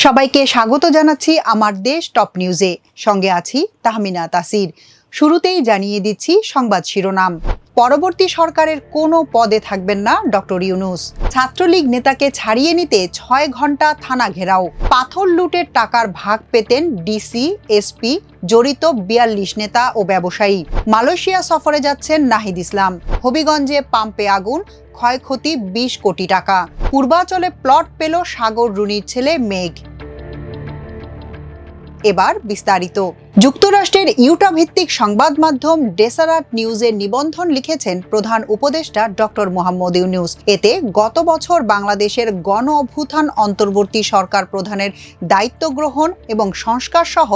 সবাইকে স্বাগত জানাচ্ছি আমার দেশ টপ নিউজে। সঙ্গে আছি তাহমিনা তাসির। শুরুতেই জানিয়ে দিচ্ছি সংবাদ শিরোনাম। পরবর্তী সরকারের কোনো পদে থাকবেন না ডক্টর ইউনূস। ছাত্রলীগ নেতাকে ছাড়িয়ে নিতে 6 ঘন্টা থানা ঘেরাও। পাথর লুটের টাকার ভাগ পেতেন ডিসি, এসপি, জড়িত 42 নেতা ও ব্যবসায়ী। মালয়েশিয়া সফরে যাচ্ছেন নাহিদ ইসলাম। হবিগঞ্জে পাম্পে আগুন, ক্ষয়ক্ষতি 20 কোটি টাকা। পূর্বাঞ্চলে প্লট পেল সাগর রুনির ছেলে মেঘ। এবার বিস্তারিত। যুক্তরাষ্ট্রের ইউটা ভিত্তিক সংবাদ মাধ্যম ডেসারাট নিউজের নিবন্ধন লিখেছেন প্রধান উপদেষ্টা ডক্টর মোহাম্মদ ইউনূস। এতে গত বছর বাংলাদেশের গণ অভ্যুত্থান অন্তর্বর্তী সরকার প্রধানের দায়িত্ব গ্রহণ এবং সংস্কার সহ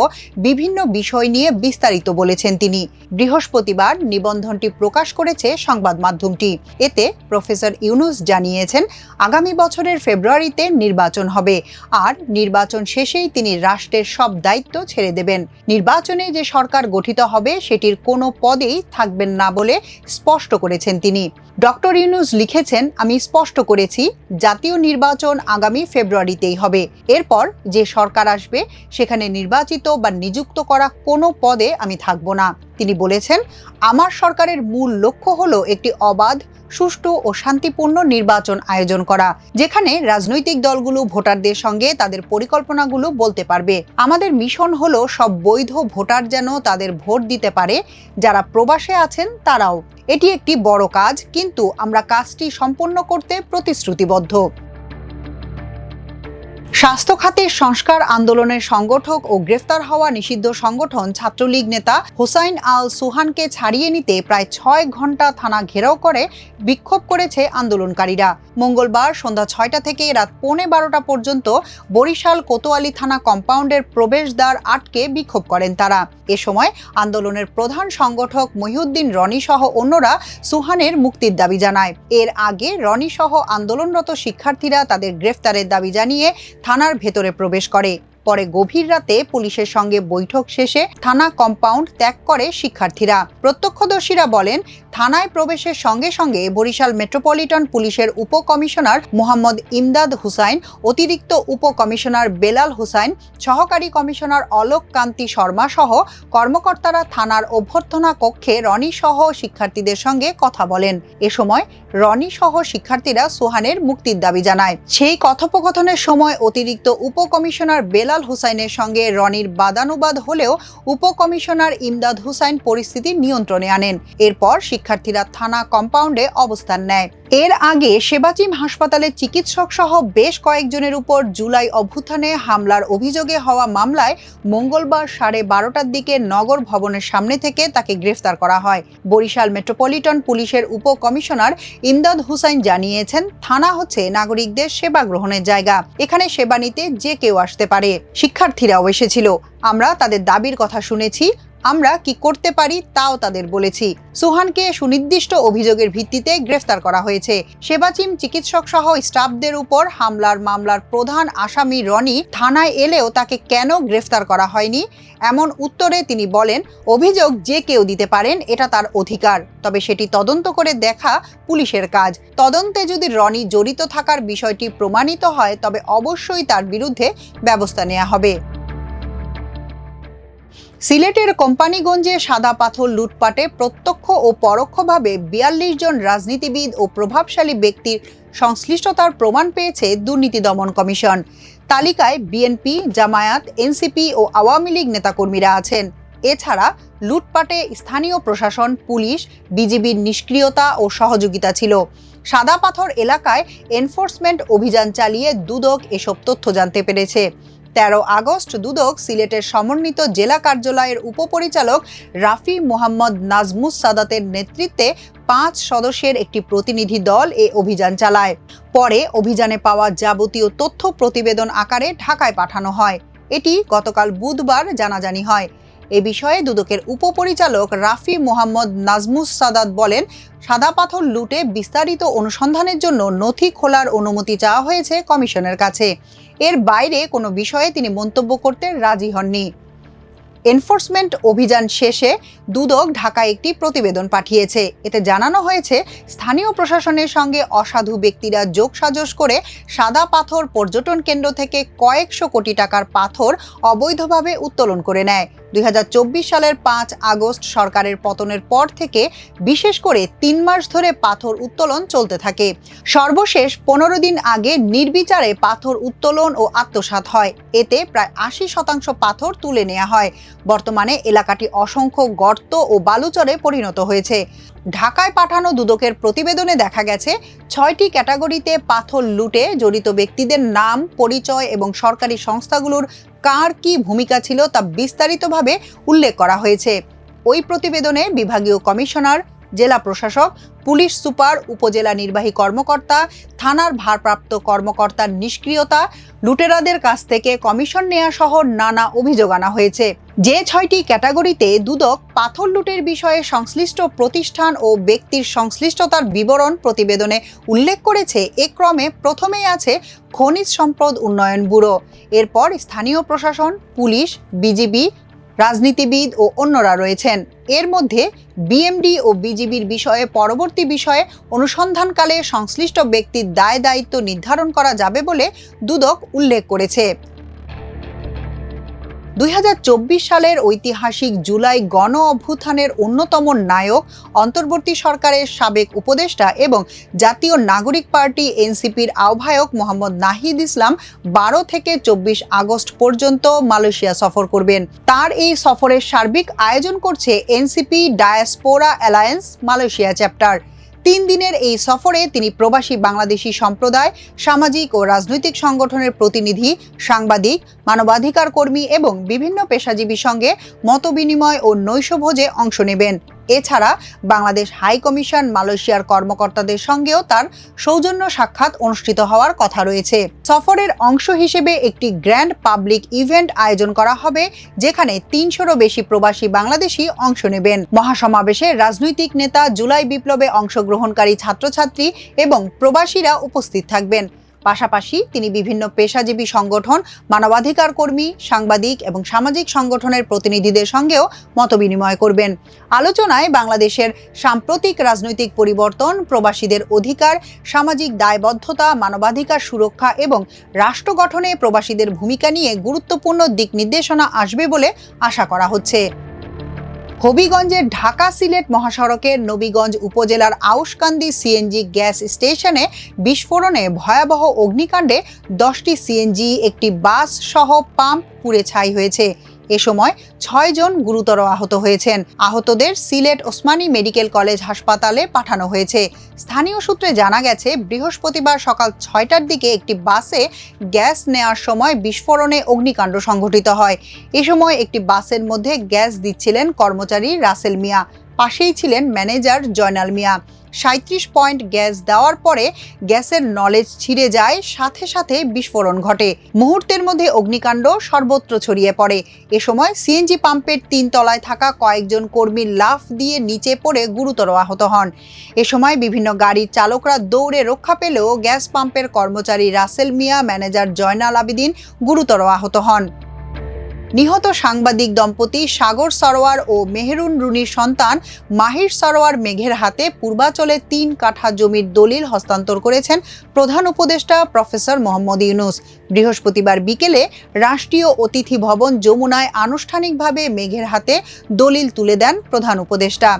বিভিন্ন বিষয় নিয়ে বিস্তারিত বলেছেন তিনি। বৃহস্পতিবার নিবন্ধনটি প্রকাশ করেছে সংবাদ মাধ্যমটি। এতে প্রফেসর ইউনূস জানিয়েছেন, আগামী বছরের ফেব্রুয়ারিতে নির্বাচন হবে, আর নির্বাচন শেষেই তিনি রাষ্ট্রের সব দায়িত্ব ছেড়ে দেবেন। নির্বাচনে যে সরকার গঠিত হবে সেটির কোনো পদেই থাকবেন না বলে স্পষ্ট করেছেন তিনি। ডক্টর ইউনূস লিখেছেন, আমি স্পষ্ট করেছি জাতীয় নির্বাচন আগামী ফেব্রুয়ারিতেই হবে। এরপর যে সরকার আসবে সেখানে নির্বাচিত বা নিযুক্ত করা কোনো পদে আমি থাকব না। তিনি বলেছেন, আমার সরকারের মূল লক্ষ্য হলো একটি অবাধ, সুষ্ঠু ও শান্তিপূর্ণ নির্বাচন আয়োজন করা, যেখানে রাজনৈতিক দলগুলো ভোটারদের সঙ্গে তাদের পরিকল্পনাগুলো বলতে পারবে। আমাদের মিশন হলো সব বৈধ ভোটার যেন তাদের ভোট দিতে পারে, যারা প্রবাসে আছেন তারাও। এটি একটি বড় কাজ, কিন্তু আমরা কাজটি সম্পন্ন করতে প্রতিশ্রুতিবদ্ধ। স্বাস্থ্য খাতের সংস্কার আন্দোলনের সংগঠক ও গ্রেফতার হওয়া নিষিদ্ধ সংগঠন ছাত্রলীগ নেতা হোসাইন আল সুহানকে ছাড়িয়ে নিতে প্রায় 6 ঘন্টা থানা ঘেরাও করে বিক্ষোভ করেছে আন্দোলনকারীরা। মঙ্গলবার সন্ধ্যা 6টা থেকে রাত 11:15 পর্যন্ত বরিশাল কোতোয়ালি থানা কম্পাউন্ডের প্রবেশদ্বার আটকে বিক্ষোভ করেন তারা। এ সময় আন্দোলনের প্রধান সংগঠক মহিউদ্দিন রনি সহ অন্যরা সুহানের মুক্তির দাবি জানায়। এর আগে রনি সহ আন্দোলনরত শিক্ষার্থীরা তাদের গ্রেফতারের দাবি জানিয়ে থানার ভেতরে প্রবেশ করে। পরে গভীর রাতে পুলিশের সঙ্গে বৈঠক শেষে থানা কম্পাউন্ড ত্যাগ করে শিক্ষার্থীরা। প্রত্যক্ষদর্শীরা বলেন, থানায় প্রবেশের সঙ্গে সঙ্গে বরিশাল মেট্রোপলিটন পুলিশের উপকমিশনার মোহাম্মদ ইমদাদ হুসাইন, অতিরিক্ত উপকমিশনার বেলাল হুসাইন, সহকারী কমিশনার অলোক কান্তি শর্মা সহ কর্মকর্তারা থানার অভ্যর্থনা কক্ষে রনি সহ শিক্ষার্থীদের সঙ্গে কথা বলেন। এ সময় রনি সহ শিক্ষার্থীরা সুহানের মুক্তির দাবি জানায়। সেই কথোপকথনের সময় অতিরিক্ত উপকমিশনার বেলাল হুসাইনের সঙ্গে রনির বাদানুবাদ হলেও উপকমিশনার ইমদাদ হুসাইন পরিস্থিতি নিয়ন্ত্রণে আনেন। এরপর শিক্ষার্থীরা থানা কম্পাউন্ডে অবস্থান নেয়। এর আগে সেবাচিম হাসপাতালে চিকিৎসক সহ বেশ কয়েকজনের উপর জুলাই অভ্যুত্থানে হামলার অভিযোগে হওয়া মামলায় মঙ্গলবার 12:30টার দিকে নগর ভবনের সামনে থেকে তাকে গ্রেফতার করা হয়। বরিশাল মেট্রোপলিটন পুলিশের উপকমিশনার ইমদাদ হুসাইন জানিয়েছেন, থানা হচ্ছে নাগরিকদের সেবা গ্রহণের জায়গা। এখানে সেবা নিতে যে কেউ আসতে পারে। শিক্ষার্থীরাও এসেছিল। আমরা তাদের দাবির কথা শুনেছি, আমরা কি করতে পারি তাও তাদের বলেছি। সুহানকে সুনির্দিষ্ট অভিযোগের ভিত্তিতে গ্রেফতার করা হয়েছে। সেবাচিম চিকিৎসক সহ স্টাফদের উপর হামলার মামলার প্রধান আসামি রনি থানায় এলেও তাকে কেন গ্রেফতার করা হয়নি এমন উত্তরে তিনি বলেন, অভিযোগ যে কেউ দিতে পারেন, এটা তার অধিকার, তবে সেটি তদন্ত করে দেখা পুলিশের কাজ। তদন্তে যদি রনি জড়িত থাকার বিষয়টি প্রমাণিত হয় তবে অবশ্যই তার বিরুদ্ধে ব্যবস্থা নেওয়া হবে। সিলেটের কোম্পানিগঞ্জে সাদা পাথর লুটপাটে প্রত্যক্ষ ও পরোক্ষভাবে 42 জন রাজনীতিবিদ ও প্রভাবশালী ব্যক্তির সংশ্লিষ্টতার প্রমাণ পেয়েছে দুর্নীতি দমন কমিশন। তালিকায় বিএনপি, জামায়াত, এনসিপি ও আওয়ামী লীগ নেতাকর্মীরা আছেন। এছাড়া লুটপাটে স্থানীয় প্রশাসন, পুলিশ, বিজিবির নিষ্ক্রিয়তা ও সহযোগিতা ছিল। সাদা পাথর এলাকায় এনফোর্সমেন্ট অভিযান চালিয়ে দুদক এসব তথ্য জানতে পেরেছে। 13 আগস্ট দুদক সিলেটের সমন্বিত জেলা কার্যালয়ের উপপরিচালক রাফি মোহাম্মদ নাজমুস সাদাতের নেতৃত্বে 5 সদস্যের একটি প্রতিনিধি দল এ অভিযান চালায়। পরে অভিযানে পাওয়া যাবতীয় তথ্য প্রতিবেদন আকারে ঢাকায় পাঠানো হয়। এটি গতকাল বুধবার জানাজানি হয়। এ বিষয়ে দুদকের উপপরিচালক রাফি মোহাম্মদ নাজমুস সাদাত বলেন, সাদা পাথর লুটে বিস্তারিত অনুসন্ধানের জন্য নথি খোলার অনুমতি চাওয়া হয়েছে কমিশনের কাছে। এর বাইরে কোনো বিষয়ে তিনি মন্তব্য করতে রাজি হননি। এনফোর্সমেন্ট অভিযান শেষে দুদক ঢাকায় একটি প্রতিবেদন পাঠিয়েছে। এতে জানানো হয়েছে, স্থানীয় প্রশাসনের সঙ্গে অসাধু ব্যক্তিরা যোগসাজশ করে সাদা পাথর পর্যটন কেন্দ্র থেকে কয়েকশো কোটি টাকার পাথর অবৈধভাবে উত্তোলন করে নেয়। 2024 সালের 5 আগস্ট সরকারের পতনের পর থেকে বিশেষ করে 3 মাস ধরে পাথর উত্তোলন চলতে থাকে। সর্বশেষ 15 দিন আগে নির্বিচারে পাথর উত্তোলন ও আত্মসাৎ হয়। এতে প্রায় 80% পাথর তুলে নেওয়া হয়। বর্তমানে এলাকাটি অসংখ্য গর্ত ও বালুচরে পরিণত হয়েছে। ঢাকায় পাঠানো দুদকের প্রতিবেদনে দেখা গেছে, 6টি ক্যাটাগরিতে পাথর লুটে জড়িত ব্যক্তিদের নাম, পরিচয় এবং সরকারি সংস্থাগুলোর কার কি ভূমিকা ছিল তা বিস্তারিতভাবে উল্লেখ করা হয়েছে। ওই প্রতিবেদনে বিভাগীয় কমিশনার, জেলা প্রশাসক, পুলিশ সুপার, উপজেলা নির্বাহী কর্মকর্তা, থানার ভারপ্রাপ্ত কর্মকর্তার নিষ্ক্রিয়তা, লুটেরাদের কাছ থেকে কমিশন নেওয়া সহ নানা অভিযোগ আনা হয়েছে। যে 6টি ক্যাটাগরিতে দুদক পাথর লুটের বিষয়ে সংশ্লিষ্ট প্রতিষ্ঠান ও ব্যক্তির সংশ্লিষ্টতার বিবরণ প্রতিবেদনে উল্লেখ করেছে, এ ক্রমে প্রথমেই আছে খনিজ সম্পদ উন্নয়ন ব্যুরো, এরপর স্থানীয় প্রশাসন, পুলিশ, বিজিবি, রাজনীতিবিদ ও অন্যরা রয়েছেন। এর মধ্যে বিএমডি ও বিজিবির বিষয়ে পরবর্তী বিষয়ে অনুসন্ধানকালে সংশ্লিষ্ট ব্যক্তির দায় দায়িত্ব নির্ধারণ করা যাবে বলে দুদক উল্লেখ করেছে। 2024 সালের ঐতিহাসিক জুলাই গণ অভ্যুত্থানের অন্যতম নায়ক, অন্তর্বর্তী সরকারের সাবেক উপদেষ্টা এবং জাতীয় নাগরিক পার্টি এনসিপির আহ্বায়ক মোহাম্মদ নাহিদ ইসলাম 12 থেকে 24 আগস্ট পর্যন্ত মালয়েশিয়া সফর করবেন। তার এই সফরের সার্বিক আয়োজন করছে NCP diaspora alliance Malaysia chapter. 3 দিনের এই সফরে তিনি প্রবাসী বাংলাদেশি সম্প্রদায়, সামাজিক ও রাজনৈতিক সংগঠনের প্রতিনিধি, সাংবাদিক, মানবাধিকার কর্মী এবং বিভিন্ন পেশাজীবীর সঙ্গে মতবিনিময় ও নৈশভোজে অংশ নেবেন। এছাড়া বাংলাদেশ হাই কমিশন মালয়েশিয়ার কর্মকর্তাদের সঙ্গেও তার সৌজন্য সাক্ষাৎ অনুষ্ঠিত হওয়ার কথা রয়েছে। সফরের অংশ হিসেবে একটি গ্র্যান্ড পাবলিক ইভেন্ট আয়োজন করা হবে, যেখানে 300-রও বেশি প্রবাসী বাংলাদেশি অংশ নেবেন। মহাসমাবেশে রাজনৈতিক নেতা, জুলাই বিপ্লবে অংশগ্রহণকারী ছাত্রছাত্রী এবং প্রবাসীরা উপস্থিত থাকবেন। পাশাপাশি তিনি বিভিন্ন পেশাজীবী সংগঠন, মানবাধিকার কর্মী, সাংবাদিক এবং সামাজিক সংগঠনের প্রতিনিধিদের সঙ্গেও মতবিনিময় করবেন। আলোচনায় বাংলাদেশের সাম্প্রতিক রাজনৈতিক পরিবর্তন, প্রবাসীদের অধিকার, সামাজিক দায়বদ্ধতা, মানবাধিকার সুরক্ষা এবং রাষ্ট্র গঠনে প্রবাসীদের ভূমিকা নিয়ে গুরুত্বপূর্ণ দিক নির্দেশনা আসবে বলে আশা করা হচ্ছে। হবিগঞ্জের ঢাকা-সিলেট মহাসড়কের নবীগঞ্জ উপজেলার আউশকান্দি সিএনজি গ্যাস স্টেশনে বিস্ফোরণে ভয়াবহ অগ্নিকাণ্ডে 10টি সিএনজি, একটি বাস সহ পাম্প পুড়ে ছাই হয়েছে। এ সময় 6 জন গুরুতর আহত হয়েছেন। আহতদের সিলেট ওসমানী মেডিকেল কলেজ হাসপাতালে পাঠানো হয়েছে। স্থানীয় সূত্রে জানা গেছে, বৃহস্পতিবার সকাল 6টার দিকে একটি বাসে গ্যাস নেওয়ার সময় বিস্ফোরণে অগ্নিকাণ্ড সংঘটিত হয়। এ সময় একটি বাসের মধ্যে গ্যাস দিচ্ছিলেন কর্মচারী রাসেল মিয়া, পাশেই ছিলেন ম্যানেজার জয়নাল মিয়া। 37 পয়েন্ট গ্যাস দেওয়ার পরে গ্যাসের নলেজ ছিঁড়ে যায়, সাথে সাথে বিস্ফোরণ ঘটে। মুহূর্তের মধ্যে অগ্নিকাণ্ড সর্বত্র ছড়িয়ে পড়ে। এ সময় সিএনজি পাম্পের 3 তলায় থাকা কয়েকজন কর্মী লাফ দিয়ে নিচে পড়ে গুরুতর আহত হন। এ সময় বিভিন্ন গাড়ির চালকরা দৌড়ে রক্ষা পেলেও গ্যাস পাম্পের কর্মচারী রাসেল মিয়া, ম্যানেজার জয়নাল আবেদিন গুরুতর আহত হন। নিহত সাংবাদিক দম্পতি সাগর সরোয়ার ও মেহেরুন রুনির সন্তান মাহির সরোয়ার মেঘের হাতে পূর্বাচলে 3 কাঠা জমির দলিল হস্তান্তর করেছেন প্রধান উপদেষ্টা প্রফেসর মোহাম্মদ ইউনূস। বৃহস্পতিবার বিকেলে রাষ্ট্রীয় অতিথি ভবন যমুনায় আনুষ্ঠানিকভাবে মেঘের হাতে দলিল তুলে দেন প্রধান উপদেষ্টা।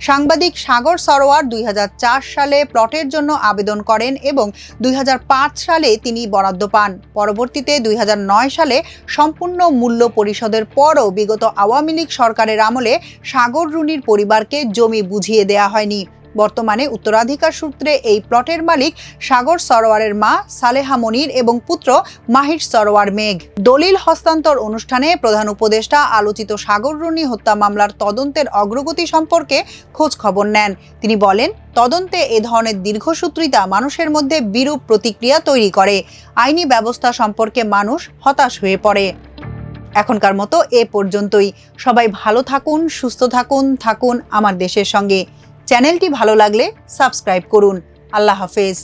সাংবাদিক সাগর সরোয়ার 2004 সালে প্লটের জন্য আবেদন করেন এবং 2005 সালে তিনি বরাদ্দ পান। পরবর্তীতে 2009 সালে সম্পূর্ণ মূল্য পরিশোধের পরও বিগত আওয়ামী লীগ সরকারের আমলে সাগর রুনির পরিবারকে জমি বুঝিয়ে দেয়া হয়নি। বর্তমানে উত্তরাধিকার সূত্রে এই প্লটের মালিক সাগর সরোয়ারের মা সালেহা মনির এবং পুত্র মাহির সরোয়ার মেঘ। দলিল হস্তান্তর অনুষ্ঠানে প্রধান উপদেষ্টা আলোচিত সাগর রুনি হত্যা মামলার তদন্তের অগ্রগতি সম্পর্কে খোঁজ খবর নেন। তিনি বলেন, তদন্তে এ ধরনের দীর্ঘসূত্রিতা মানুষের মধ্যে বিরূপ প্রতিক্রিয়া তৈরি করে। আইনি ব্যবস্থা সম্পর্কে মানুষ হতাশ হয়ে পড়ে। এখনকার মতো এ পর্যন্তই। সবাই ভালো থাকুন, সুস্থ থাকুন, থাকুন আমার দেশের সঙ্গে। চ্যানেলটি ভালো লাগলে সাবস্ক্রাইব করুন। আল্লাহ হাফেজ।